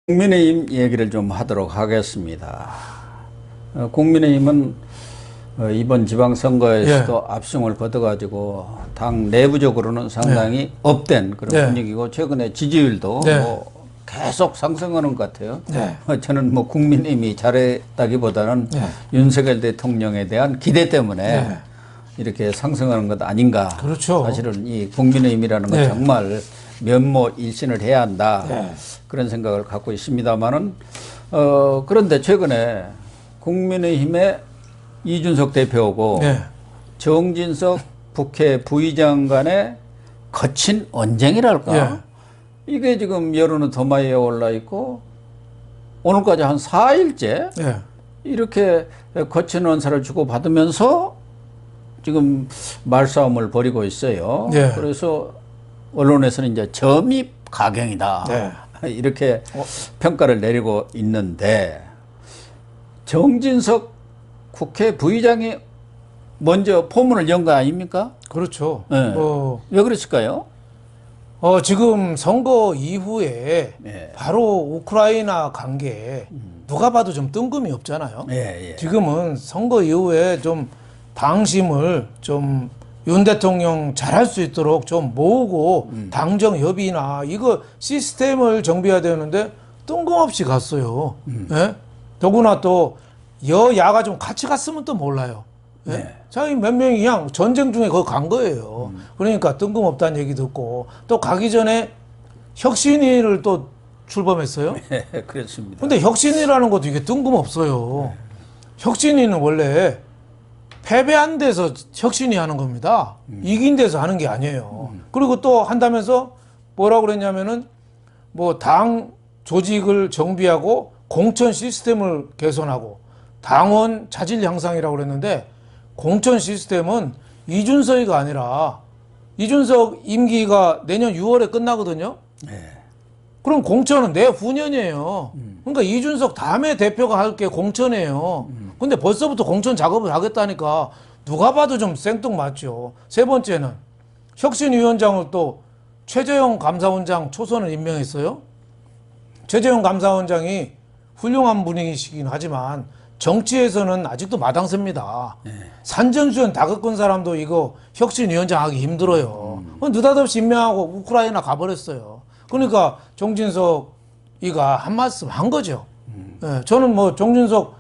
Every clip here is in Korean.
국민의힘 얘기를 좀 하도록 하겠습니다. 국민의힘은 이번 지방선거에서도 압승을 거둬가지고 당 내부적으로는 상당히 업된 그런 분위기고 최근에 지지율도 뭐 계속 상승하는 것 같아요. 저는 뭐 국민의힘이 잘했다기보다는 윤석열 대통령에 대한 기대 때문에 이렇게 상승하는 것 아닌가. 그렇죠. 사실은 이 국민의힘이라는 건 정말 면모 일신을 해야 한다. 그런 생각을 갖고 있습니다만은 그런데 최근에 국민의힘의 이준석 대표하고 정진석 국회 부의장 간의 거친 언쟁이랄까. 이게 지금 여론은 도마에 올라 있고 오늘까지 한 4일째 이렇게 거친 언사를 주고받으면서 지금 말싸움을 벌이고 있어요. 그래서 언론에서는 이제 점입 가경이다. 이렇게 평가를 내리고 있는데 정진석 국회 부의장이 먼저 포문을 연 거 아닙니까? 그렇죠. 왜 그랬을까요? 지금 선거 이후에 바로 우크라이나 관계 누가 봐도 좀 뜬금이 없잖아요. 지금은 선거 이후에 좀 당심을 좀 윤 대통령 잘할 수 있도록 좀 모으고 당정 협의나 이거 시스템을 정비해야 되는데 뜬금없이 갔어요. 더구나 또 여야가 좀 같이 갔으면 또 몰라요. 자기 몇 명이 그냥 전쟁 중에 거기 간 거예요. 그러니까 뜬금없다는 얘기 듣고 또 가기 전에 혁신위를 또 출범했어요. 그렇습니다. 근데 혁신위라는 것도 이게 뜬금없어요. 혁신위는 원래 패배한 데서 혁신이 하는 겁니다. 이긴 데서 하는 게 아니에요. 그리고 또 한다면서 뭐라고 그랬냐면은 뭐 당 조직을 정비하고 공천 시스템을 개선하고 당원 자질 향상이라고 그랬는데 공천 시스템은 이준석이가 아니라 이준석 임기가 내년 6월에 끝나거든요. 그럼 공천은 내후년이에요. 그러니까 이준석 다음에 대표가 할 게 공천이에요. 근데 벌써부터 공천 작업을 하겠다니까 누가 봐도 좀 생뚱맞죠. 세 번째는 혁신위원장을 또 최재형 감사원장 초선을 임명했어요. 최재형 감사원장이 훌륭한 분이시긴 하지만 정치에서는 아직도 마당새입니다. 산전수전 다 겪은 사람도 이거 혁신위원장 하기 힘들어요. 느닷없이 임명하고 우크라이나 가버렸어요. 그러니까 정진석이가 한 말씀 한 거죠. 저는 뭐 정진석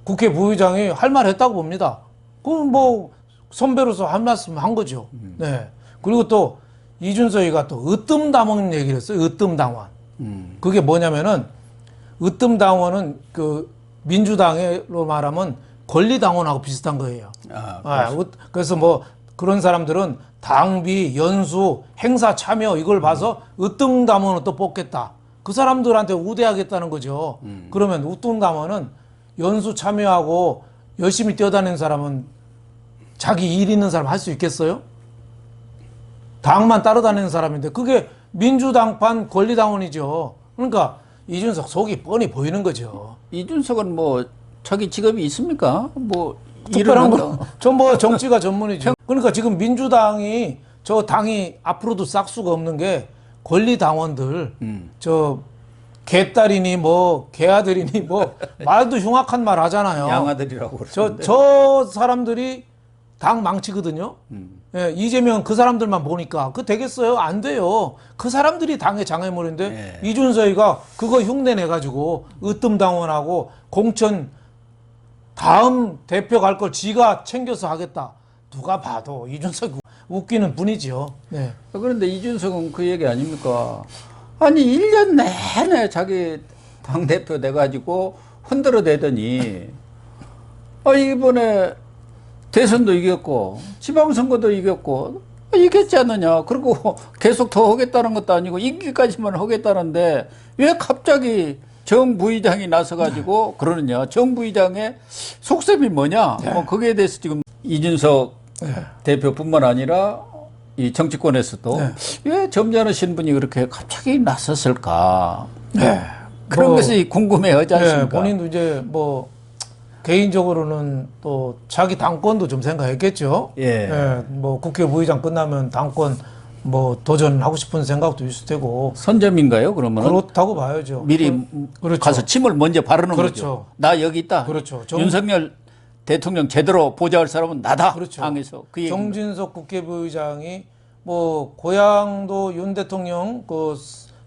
국회 부의장이 할 말 했다고 봅니다. 그럼 뭐 선배로서 한 말씀 한 거죠. 그리고 또 이준석이가 또 으뜸당원 얘기를 했어요. 으뜸당원. 그게 뭐냐면은 으뜸당원은 그 민주당으로 말하면 권리당원하고 비슷한 거예요. 그래서 뭐 그런 사람들은 당비, 연수, 행사 참여 이걸 봐서 으뜸당원을 또 뽑겠다. 그 사람들한테 우대하겠다는 거죠. 그러면 으뜸당원은 연수 참여하고 열심히 뛰어다니는 사람은 자기 일 있는 사람 할 수 있겠어요? 당만 따라다니는 사람인데 그게 민주당판 권리당원이죠. 그러니까 이준석 속이 뻔히 보이는 거죠. 이준석은 뭐 자기 직업이 있습니까? 뭐 특별한 거. 전 뭐 정치가 전문이죠. 그러니까 지금 민주당이 저 당이 앞으로도 싹수가 없는 게 권리당원들 저 개딸이니 뭐 개아들이니 뭐 말도 흉악한 말 하잖아요. 양아들이라고 그러는데. 저 사람들이 당 망치거든요. 이재명 그 사람들만 보니까 그 되겠어요? 안 돼요. 그 사람들이 당의 장애물인데 이준석이가 그거 흉내 내가지고 으뜸당원하고 공천 다음 대표 갈 걸 지가 챙겨서 하겠다. 누가 봐도 이준석 웃기는 분이죠. 그런데 이준석은 그 얘기 아닙니까? 아니 1년 내내 자기 당대표 돼가지고 흔들어대더니 이번에 대선도 이겼고 지방선거도 이겼고 이겼지 않느냐. 그리고 계속 더 하겠다는 것도 아니고 임기까지만 하겠다는데 왜 갑자기 정 부의장이 나서가지고 그러느냐. 정 부의장의 속셈이 뭐냐. 뭐 거기에 대해서 지금 이준석 대표뿐만 아니라 이 정치권에서도 왜 점잖으신 분이 그렇게 갑자기 나섰을까. 그런 뭐, 것이 궁금해하지 않습니까? 본인도 이제 뭐 개인적으로는 또 자기 당권도 좀 생각했겠죠. 뭐 국회 부의장 끝나면 당권 뭐 도전하고 싶은 생각도 있을 테고 선점인가요? 그러면 그렇다고 봐야죠. 미리 그렇죠. 가서 침을 먼저 바르는 그렇죠. 거죠. 나 여기 있다. 그렇죠. 윤석열 대통령 제대로 보좌할 사람은 나다. 그렇죠. 당에서 그 얘기. 정진석 국회부의장이 뭐 고향도 윤 대통령 그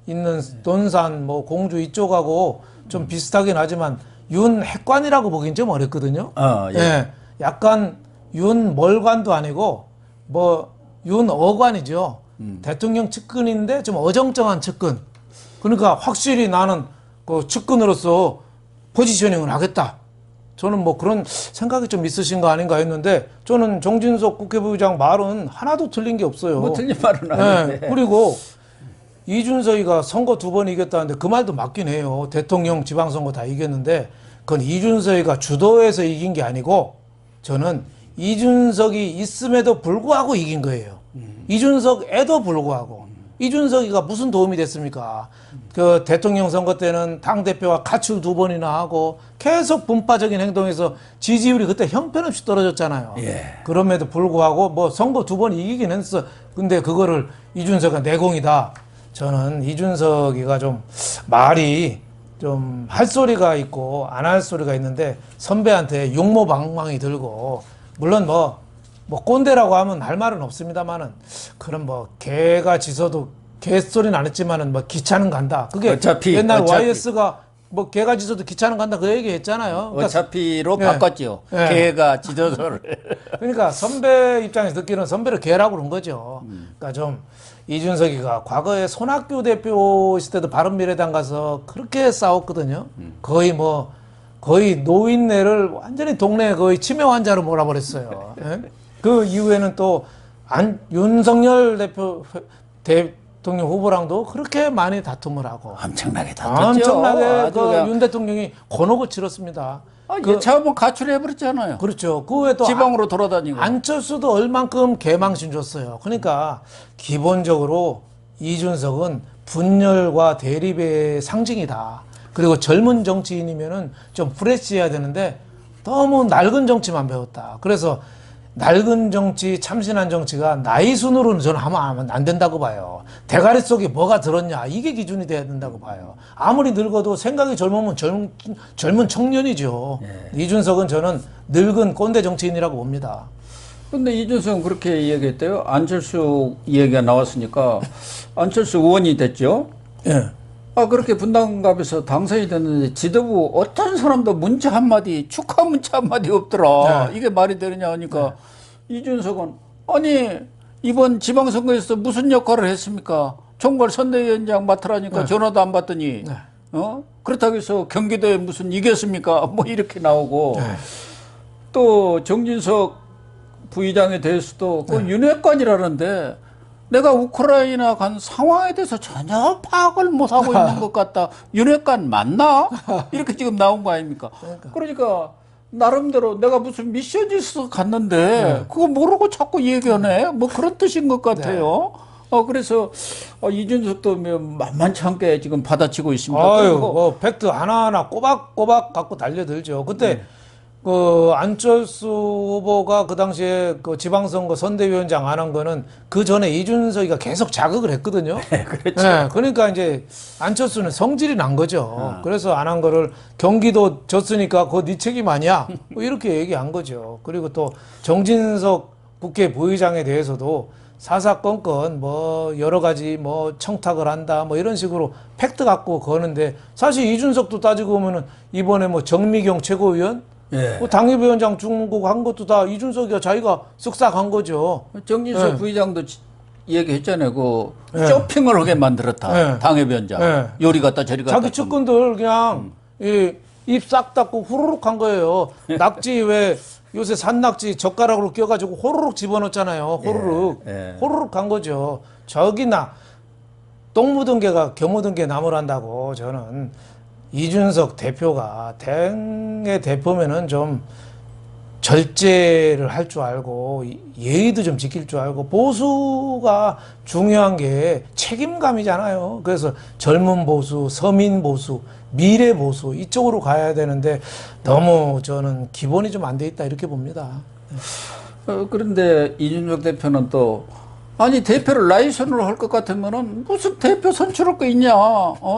있는 논산 뭐 공주 이쪽하고 좀 비슷하긴 하지만 윤 핵관이라고 보기엔 좀 어렵거든요. 예. 예. 약간 윤 멀관도 아니고 뭐 윤 어관이죠. 대통령 측근인데 좀 어정쩡한 측근. 그러니까 확실히 나는 그 측근으로서 포지셔닝을 하겠다. 저는 뭐 그런 생각이 좀 있으신 거 아닌가 했는데 저는 정진석 국회부의장 말은 하나도 틀린 게 없어요. 뭐 틀린 말은 아닌데. 네. 그리고 이준석이가 선거 2번 이겼다는데 그 말도 맞긴 해요. 대통령 지방선거 다 이겼는데 그건 이준석이가 주도해서 이긴 게 아니고 저는 이준석이 있음에도 불구하고 이긴 거예요. 이준석에도 불구하고. 이준석이가 무슨 도움이 됐습니까? 그 대통령 선거 때는 당대표와 가출 2번이나 하고 계속 분파적인 행동에서 지지율이 그때 형편없이 떨어졌잖아요. 예. 그럼에도 불구하고 뭐 선거 2번 이기긴 했어. 근데 그거를 이준석이 내공이다. 저는 이준석이가 좀 말이 좀 할 소리가 있고 안 할 소리가 있는데 선배한테 용모방망이 들고 물론 뭐 꼰대라고 하면 할 말은 없습니다만은 그런 뭐 개가 짖어도 개소리는 안 했지만은 뭐 기차는 간다. 그게 어차피 YS가 뭐 개가 짖어도 기차는 간다 그 얘기 했잖아요. 그러니까 어차피로 예. 바꿨죠. 예. 개가 지도서를. 그러니까 선배 입장에서 듣기는 선배를 개라고 그런 거죠. 그러니까 좀 이준석이가 과거에 손학규 대표 있을 때도 바른미래당 가서 그렇게 싸웠거든요. 거의 노인네를 완전히 동네 거의 치매 환자로 몰아버렸어요. 예? 그 이후에는 또 윤석열 대통령 후보랑도 그렇게 많이 다툼을 하고 엄청나게 다퉜죠. 엄청나게 그 윤 대통령이 곤혹을 치렀습니다. 예차하면 가출해버렸잖아요. 그렇죠. 그 외에 또 지방으로 돌아다니고. 안철수도 얼만큼 개망신 줬어요. 그러니까 기본적으로 이준석은 분열과 대립의 상징이다. 그리고 젊은 정치인이면은 좀 프레시해야 되는데 너무 낡은 정치만 배웠다. 그래서 낡은 정치, 참신한 정치가 나이 순으로는 저는 하면 안 된다고 봐요. 대가리 속에 뭐가 들었냐 이게 기준이 돼야 된다고 봐요. 아무리 늙어도 생각이 젊으면 젊은 청년이죠. 예. 이준석은 저는 늙은 꼰대 정치인이라고 봅니다. 근데 이준석은 그렇게 얘기했대요. 안철수 얘기가 나왔으니까 안철수 의원이 됐죠. 예. 그렇게 분당갑에서 당선이 됐는데 지도부 어떤 사람도 문자 한마디, 축하 문자 한마디 없더라. 네. 이게 말이 되느냐 하니까 이준석은 아니 이번 지방선거에서 무슨 역할을 했습니까? 총괄 선대위원장 맡으라니까 전화도 안 받더니 그렇다고 해서 경기도에 무슨 이겼습니까? 뭐 이렇게 나오고 또 정진석 부의장에 대해서도 그 윤핵관이라는데 내가 우크라이나 간 상황에 대해서 전혀 파악을 못하고 있는 것 같다. 윤핵관 맞나? 이렇게 지금 나온 거 아닙니까? 그러니까 나름대로 내가 무슨 미션이 있어서 갔는데 그거 모르고 자꾸 얘기하네. 뭐 그런 뜻인 것 같아요. 그래서 이준석도 만만치 않게 지금 받아치고 있습니다. 아유, 뭐 팩트 하나하나 꼬박꼬박 갖고 달려들죠. 그때 그 안철수 후보가 그 당시에 그 지방선거 선대위원장 안 한 거는 그 전에 이준석이가 계속 자극을 했거든요. 그렇죠. 네, 그러니까 이제 안철수는 성질이 난 거죠. 그래서 안 한 거를 경기도 졌으니까 그거 네 책임 아니야? 뭐 이렇게 얘기한 거죠. 그리고 또 정진석 국회 부의장에 대해서도 사사건건 뭐 여러 가지 뭐 청탁을 한다 뭐 이런 식으로 팩트 갖고 거는데 사실 이준석도 따지고 보면은 이번에 뭐 정미경 최고위원 예. 뭐 당협위원장 중국 한 것도 다 이준석이가 자기가 쓱싹 한 거죠. 정진석 부의장도 얘기했잖아요. 그 쇼핑을 하게 만들었다. 당협위원장. 요리 갔다 저리 갔다. 자기 측근들 그냥 입 싹 닫고 후루룩 한 거예요. 낙지 왜 요새 산낙지 젓가락으로 껴가지고 호루룩 집어넣잖아요. 호루룩. 호루룩 한 거죠. 저기나 똥 묻은 개가 겨 묻은 개 나무란다고 저는 이준석 대표가 당의 대표면은 좀 절제를 할 줄 알고 예의도 좀 지킬 줄 알고 보수가 중요한 게 책임감이잖아요. 그래서 젊은 보수, 서민 보수, 미래 보수 이쪽으로 가야 되는데 너무 저는 기본이 좀 안 돼 있다 이렇게 봅니다. 그런데 이준석 대표는 또 아니 대표를 나이 순으로 할 것 같으면은 무슨 대표 선출할 거 있냐?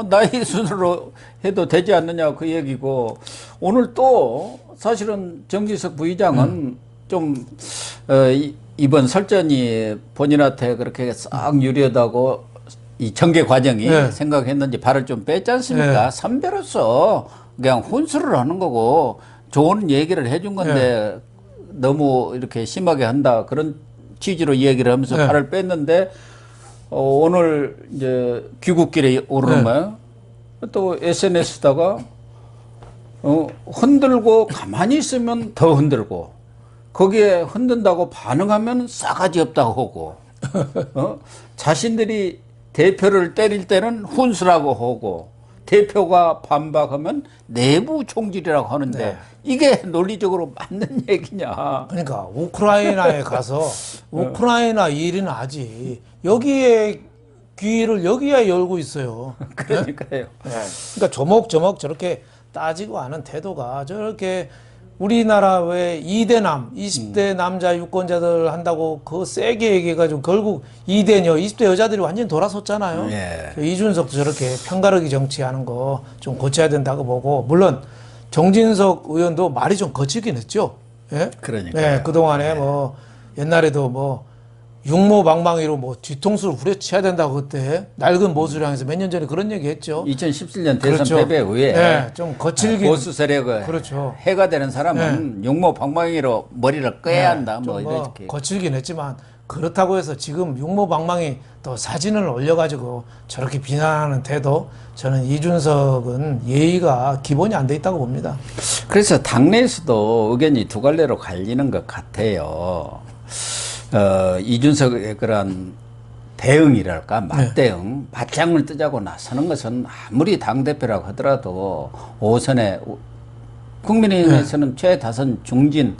나이 순으로 해도 되지 않느냐 그 얘기고 오늘 또 사실은 정진석 부의장은 좀 이번 설전이 본인한테 그렇게 싹 유리하다고 이 전개 과정이 네. 생각했는지 발을 좀 뺐지 않습니까? 네. 선배로서 그냥 혼수를 하는 거고 좋은 얘기를 해준 건데 너무 이렇게 심하게 한다 그런 취지로 얘기를 하면서 네. 발을 뺐는데 오늘 이제 귀국길에 오르는 거예요. 또 SNS다가 흔들고 가만히 있으면 더 흔들고 거기에 흔든다고 반응하면 싸가지 없다고 하고 자신들이 대표를 때릴 때는 훈수라고 하고 대표가 반박하면 내부 총질이라고 하는데 네. 이게 논리적으로 맞는 얘기냐. 그러니까 우크라이나에 가서 우크라이나 일이나 하지 여기에 귀를 여기에 열고 있어요. 그러니까요. 네. 그러니까 조목조목 저렇게 따지고 하는 태도가 저렇게 우리나라 왜 2대남, 20대 남자 유권자들 한다고 그거 세게 얘기해가지고 결국 2대녀, 20대 여자들이 완전히 돌아섰잖아요. 예. 이준석도 저렇게 편가르기 정치하는 거 좀 고쳐야 된다고 보고 물론 정진석 의원도 말이 좀 거칠긴 했죠. 예? 그러니까요. 네, 그동안에 뭐 옛날에도 뭐 육모방망이로 뭐 뒤통수를 후려쳐야 된다고 그때 낡은 모수량에서 몇 년 전에 그런 얘기 했죠. 2017년 대선 그렇죠. 패배 후에 네, 좀 거칠긴 보수 세력의 그렇죠. 해가 되는 사람은 용모 방망이로 머리를 끄야 한다. 뭐 좀 이렇게. 거칠긴 했지만 그렇다고 해서 지금 육모방망이 또 사진을 올려가지고 저렇게 비난하는 태도 저는 이준석은 예의가 기본이 안 돼 있다고 봅니다. 그래서 당내에서도 의견이 두 갈래로 갈리는 것 같아요. 이준석의 그런 대응이랄까 맞대응 맞짱을 뜨자고 나서는 것은 아무리 당대표라고 하더라도 오선에 국민의힘에서는 최다선 중진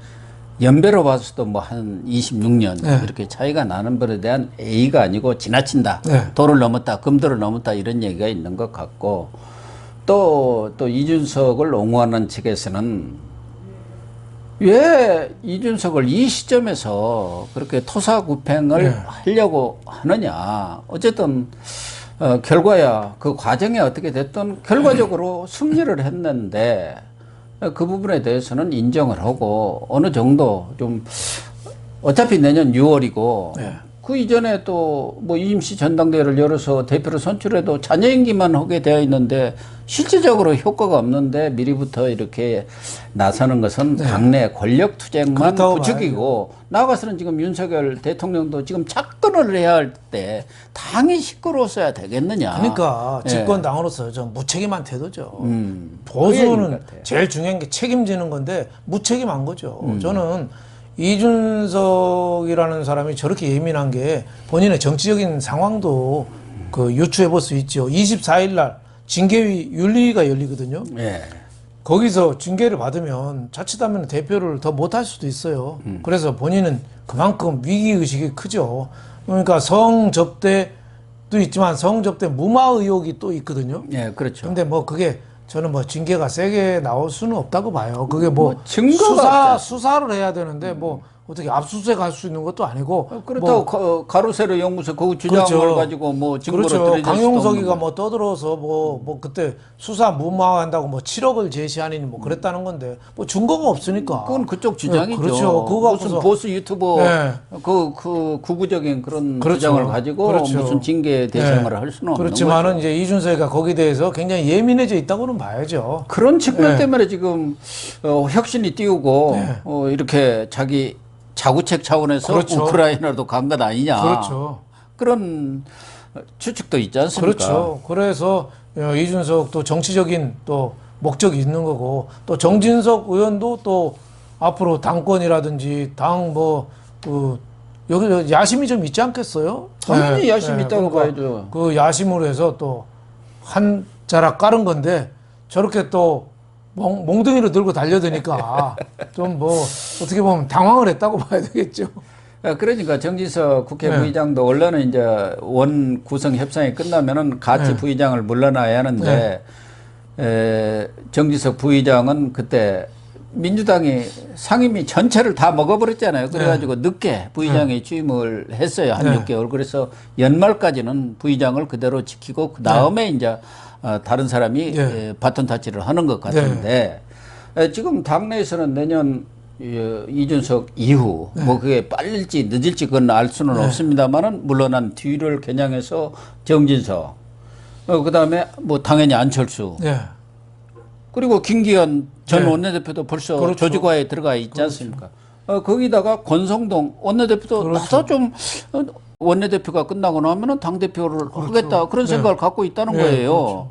연배로 봐서도 뭐 한 26년 이렇게 차이가 나는 것에 대한 A가 아니고 지나친다. 도를 넘었다. 금도를 넘었다. 이런 얘기가 있는 것 같고 또 이준석을 옹호하는 측에서는 왜 이준석을 이 시점에서 그렇게 토사구팽을 하려고 하느냐. 어쨌든 결과야 그 과정이 어떻게 됐든 결과적으로 승리를 했는데 그 부분에 대해서는 인정을 하고 어느 정도 좀 어차피 내년 6월이고 그 이전에 또 뭐 임시 전당대회를 열어서 대표를 선출해도 자녀 임기만 하게 되어 있는데 실질적으로 효과가 없는데 미리부터 이렇게 나서는 것은 당내 권력 투쟁만 부추기고 나아가서는 지금 윤석열 대통령도 지금 착근을 해야 할 때 당이 시끄러웠어야 되겠느냐. 그러니까 집권당으로서 좀 무책임한 태도죠. 그 보수는 제일 중요한 게 책임지는 건데 무책임한 거죠. 저는 이준석이라는 사람이 저렇게 예민한 게 본인의 정치적인 상황도 그 유추해 볼 수 있죠. 24일 날 징계위 윤리위가 열리거든요. 거기서 징계를 받으면 자칫하면 대표를 더 못할 수도 있어요. 그래서 본인은 그만큼 위기의식이 크죠. 그러니까 성접대도 있지만 성접대 무마 의혹이 또 있거든요. 그렇죠. 근데 뭐 그게 저는 뭐 징계가 세게 나올 수는 없다고 봐요. 그게 뭐 증거가 수사를 해야 되는데 뭐 어떻게 압수수색 할 수 있는 것도 아니고 그렇다고 뭐 가로세로 연구소 그 주장을 가지고 뭐 증거로 들여질 수도 강용석이가 없는 뭐 떠들어서 뭐 그때 수사 무마한다고 뭐 7억을 제시하니 뭐 그랬다는 건데 뭐 증거가 없으니까 그건 그쪽 주장이죠. 그렇죠. 그거 무슨 보수 유튜버 그 구구적인 그런 주장을 가지고 무슨 징계 대상을 할 수는 없는 그렇지만은 거죠. 이제 이준석이가 거기에 대해서 굉장히 예민해져 있다고는 봐야죠. 그런 측면 때문에 지금 혁신이 띄우고 이렇게 자기 자구책 차원에서 우크라이나도 간 것 아니냐. 그런 추측도 있지 않습니까? 그렇죠. 그래서 이준석도 정치적인 또 목적이 있는 거고 또 정진석 의원도 또 앞으로 당권이라든지 당 뭐 여기 야심이 좀 있지 않겠어요? 당연히 야심이 있다고 봐야죠. 그 야심으로 해서 또 한 자락 깔은 건데 저렇게 또 몽둥이로 들고 달려드니까 좀 뭐 어떻게 보면 당황을 했다고 봐야 되겠죠. 그러니까 정진석 국회 부의장도 원래는 이제 원 구성 협상이 끝나면은 같이 부의장을 물러나야 하는데 정진석 부의장은 그때 민주당이 상임위 전체를 다 먹어버렸잖아요. 그래가지고 늦게 부의장이 취임을 했어요. 한 6개월. 그래서 연말까지는 부의장을 그대로 지키고 그 다음에 이제 다른 사람이 바톤 타치를 하는 것 같은데 지금 당내에서는 내년 이준석 이후 뭐 그게 빨릴지 늦을지 그건 알 수는 없습니다만은 물러난 뒤를 겨냥해서 정진석 그다음에 뭐 당연히 안철수 그리고 김기현 전 원내대표도 벌써 그렇죠. 조직화에 들어가 있지 않습니까? 거기다가 권성동 원내대표도 나도 좀 원내대표가 끝나고 나면은 당대표를 하겠다 그런 생각을 갖고 있다는 거예요.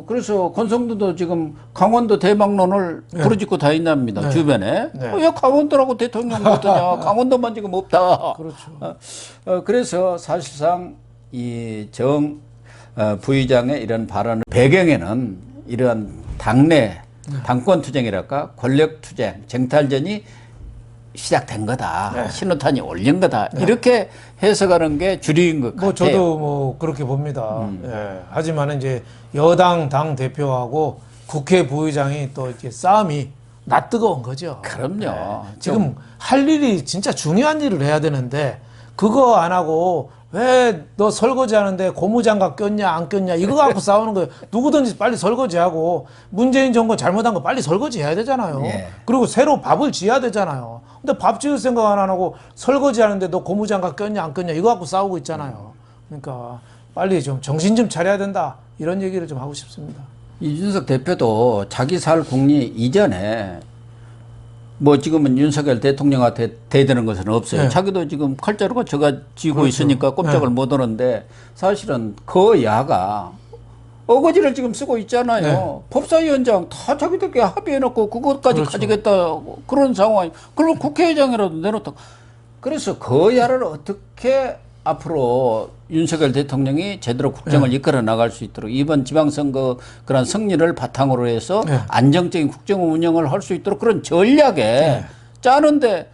그래서 권성동도 지금 강원도 대망론을 부르짖고 다닌답니다. 주변에. 왜 강원도라고 대통령 못하냐. 강원도만 지금 없다. 그렇죠. 그래서 사실상 이 부의장의 이런 발언 배경에는 이러한 당내 당권 투쟁이랄까 권력 투쟁 쟁탈전이 시작된 거다. 신호탄이 올린 거다. 이렇게 해석하는 게 주류인 것 같아요. 저도 뭐 그렇게 봅니다. 하지만 이제 여당 당 대표하고 국회 부의장이 또 이렇게 싸움이 낯뜨거운 거죠. 그럼요. 지금 할 일이 진짜 중요한 일을 해야 되는데 그거 안 하고 왜 너 설거지 하는데 고무장갑 꼈냐 안 꼈냐 이거 갖고 싸우는 거예요. 누구든지 빨리 설거지하고 문재인 정권 잘못한 거 빨리 설거지 해야 되잖아요. 그리고 새로 밥을 지어야 되잖아요. 근데 밥 지을 생각 안 하고 설거지 하는데 너 고무장갑 꼈냐 안 꼈냐 이거 갖고 싸우고 있잖아요. 그러니까 빨리 좀 정신 좀 차려야 된다 이런 얘기를 좀 하고 싶습니다. 이준석 대표도 자기 살 국리 이전에 뭐 지금은 윤석열 대통령한테 대드는 것은 없어요. 자기도 지금 칼자루가 져가지고 있으니까 꼼짝을 못 하는데 사실은 그 야가 어거지를 지금 쓰고 있잖아요. 법사위원장 다 자기들끼리 합의해놓고 그것까지 가지겠다 그런 상황이. 그럼 국회의장이라도 내놓다. 그래서 그 야를 어떻게 앞으로 윤석열 대통령이 제대로 국정을 이끌어 나갈 수 있도록 이번 지방선거 그런 승리를 바탕으로 해서 안정적인 국정 운영을 할 수 있도록 그런 전략에 짜는데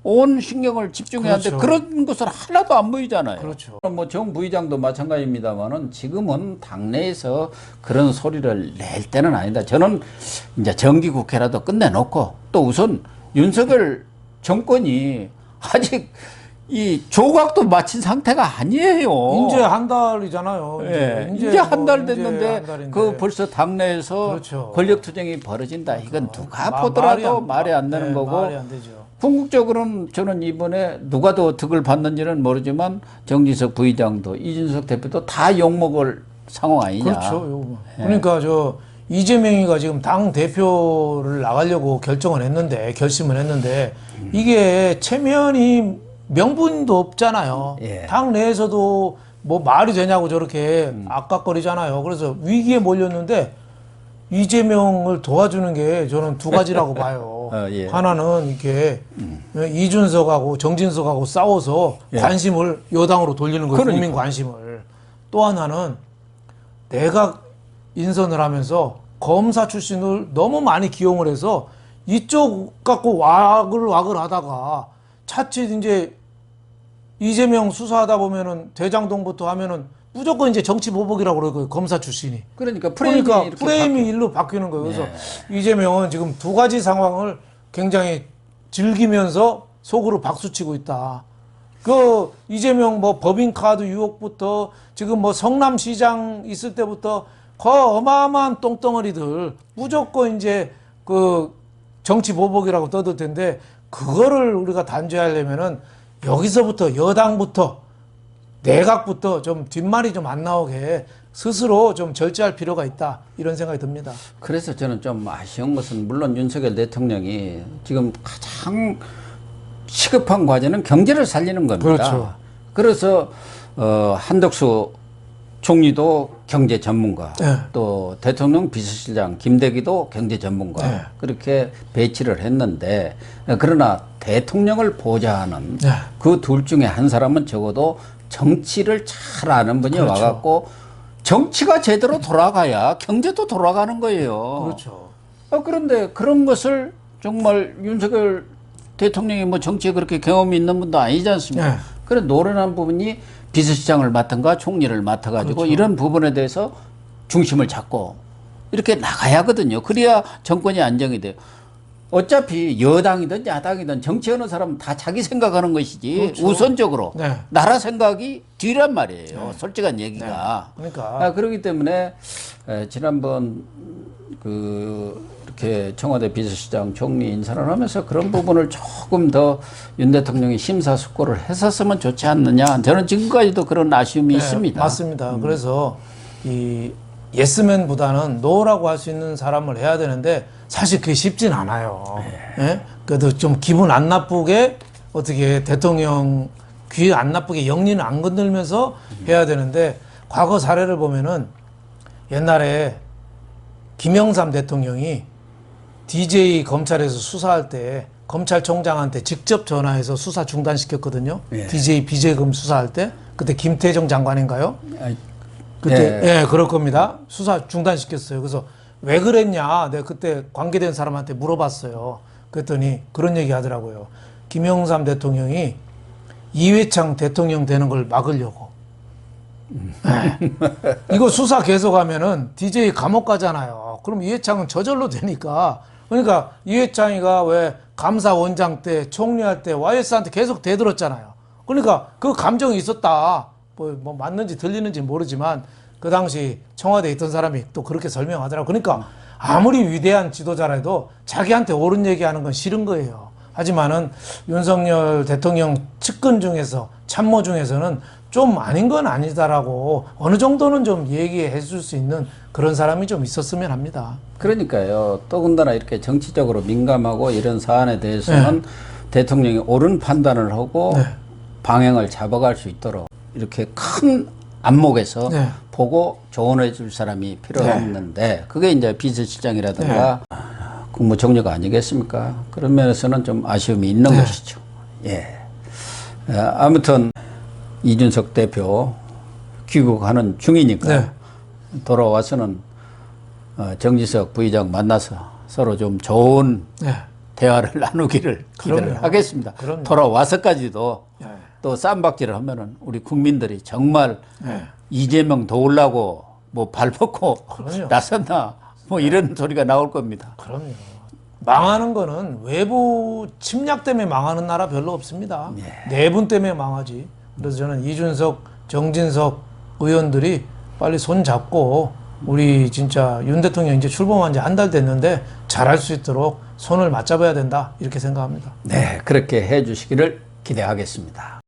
온 신경을 집중해야 하는데 그런 것은 하나도 안 보이잖아요. 뭐 정 부의장도 마찬가지입니다만은 지금은 당내에서 그런 소리를 낼 때는 아니다. 저는 이제 정기국회라도 끝내놓고 또 우선 윤석열 정권이 아직 이 조각도 마친 상태가 아니에요. 이제 한 달이잖아요. 이제 한 달 됐는데 그 벌써 당내에서 권력 투쟁이 벌어진다. 이건 누가 보더라도 말이 안 되는 거고. 말이 안 되죠. 궁극적으로는 저는 이번에 누가 더 득을 받는지는 모르지만 정진석 부의장도 이준석 대표도 다 욕먹을 상황 아니냐. 그렇죠. 그러니까 이재명이가 지금 당 대표를 나가려고 결심을 했는데 이게 체면이 명분도 없잖아요. 당 내에서도 뭐 말이 되냐고 저렇게 악각거리잖아요. 그래서 위기에 몰렸는데 이재명을 도와주는 게 저는 두 가지라고 봐요. 하나는 이렇게 이준석하고 정진석하고 싸워서 관심을 여당으로 돌리는 거예요. 국민 관심을. 또 하나는 내각 인선을 하면서 검사 출신을 너무 많이 기용을 해서 이쪽 갖고 와글 하다가 차칫 이제 이재명 수사하다 보면은 대장동부터 하면은 무조건 이제 정치 보복이라고 그러고요. 검사 출신이. 그러니까 프레임이 일로 바뀌는 거예요. 그래서 이재명은 지금 두 가지 상황을 굉장히 즐기면서 속으로 박수치고 있다. 그 이재명 뭐 법인카드 유혹부터 지금 뭐 성남시장 있을 때부터 그 어마어마한 똥덩어리들 무조건 이제 그 정치 보복이라고 떠들 텐데 그거를 우리가 단죄하려면은 여기서부터 여당부터 내각부터 좀 뒷말이 좀 안 나오게 스스로 좀 절제할 필요가 있다 이런 생각이 듭니다. 그래서 저는 좀 아쉬운 것은 물론 윤석열 대통령이 지금 가장 시급한 과제는 경제를 살리는 겁니다. 그래서 한덕수 총리도 경제 전문가, 또 대통령 비서실장 김대기도 경제 전문가 그렇게 배치를 했는데 그러나 대통령을 보좌하는 그 둘 중에 한 사람은 적어도 정치를 잘 아는 분이 와갖고 정치가 제대로 돌아가야 경제도 돌아가는 거예요. 그런데 그런 것을 정말 윤석열 대통령이 뭐 정치에 그렇게 경험이 있는 분도 아니지 않습니까? 그래 노련한 부분이 비서실장을 맡든가 총리를 맡아가지고 이런 부분에 대해서 중심을 잡고 이렇게 나가야 하거든요. 그래야 정권이 안정이 돼요. 어차피 여당이든 야당이든 정치하는 사람은 다 자기 생각하는 것이지 그렇죠. 우선적으로 네. 나라 생각이 뒤란 말이에요. 솔직한 얘기가. 그러니까 그렇기 때문에 지난번 이렇게 청와대 비서실장 총리 인사를 하면서 그런 부분을 조금 더 윤 대통령이 심사숙고를 했었으면 좋지 않느냐. 저는 지금까지도 그런 아쉬움이 있습니다. 맞습니다. 그래서 이 예스맨보다는 노라고 할 수 있는 사람을 해야 되는데 사실 그게 쉽진 않아요. 예? 그래도 좀 기분 안 나쁘게 어떻게 대통령 귀 안 나쁘게 영리는 안 건들면서 해야 되는데 과거 사례를 보면은 옛날에 김영삼 대통령이 DJ 검찰에서 수사할 때 검찰총장한테 직접 전화해서 수사 중단시켰거든요. 예. DJ 비제금 수사할 때 그때 김태정 장관인가요? 아니, 그때 예, 그럴 겁니다. 수사 중단시켰어요. 그래서 왜 그랬냐? 내가 그때 관계된 사람한테 물어봤어요. 그랬더니 그런 얘기 하더라고요. 김영삼 대통령이 이회창 대통령 되는 걸 막으려고. 이거 수사 계속하면은 DJ 감옥 가잖아요. 그럼 이회창은 저절로 되니까. 그러니까 이회창이가 왜 감사원장 때 총리할 때 YS한테 계속 대들었잖아요. 그러니까 그 감정이 있었다. 뭐 맞는지 들리는지 모르지만 그 당시 청와대에 있던 사람이 또 그렇게 설명하더라고. 그러니까 아무리 위대한 지도자라도 자기한테 옳은 얘기하는 건 싫은 거예요. 하지만은 윤석열 대통령 측근 중에서 참모 중에서는 좀 아닌 건 아니다라고 어느 정도는 좀 얘기해 줄 수 있는 그런 사람이 좀 있었으면 합니다. 그러니까요. 더군다나 이렇게 정치적으로 민감하고 이런 사안에 대해서는 대통령이 옳은 판단을 하고 방향을 잡아갈 수 있도록 이렇게 큰 안목에서 보고 조언해 줄 사람이 필요했는데 그게 이제 비서실장이라든가 국무총리가 아니겠습니까? 그런 면에서는 좀 아쉬움이 있는 것이죠. 예. 아무튼 이준석 대표 귀국하는 중이니까 돌아와서는 정지석 부의장 만나서 서로 좀 좋은 대화를 나누기를 기대를 하겠습니다. 그럼요. 돌아와서까지도 또 쌈박질을 하면은 우리 국민들이 정말 이재명 도우려고 뭐 발벗고 그럼요. 나섰나 뭐 이런 소리가 나올 겁니다. 그럼요. 망하는 거는 외부 침략 때문에 망하는 나라 별로 없습니다. 내분 때문에 망하지. 그래서 저는 이준석, 정진석 의원들이 빨리 손 잡고 우리 진짜 윤 대통령 이제 출범한 지 한 달 됐는데 잘할 수 있도록 손을 맞잡아야 된다 이렇게 생각합니다. 네, 그렇게 해 주시기를 기대하겠습니다.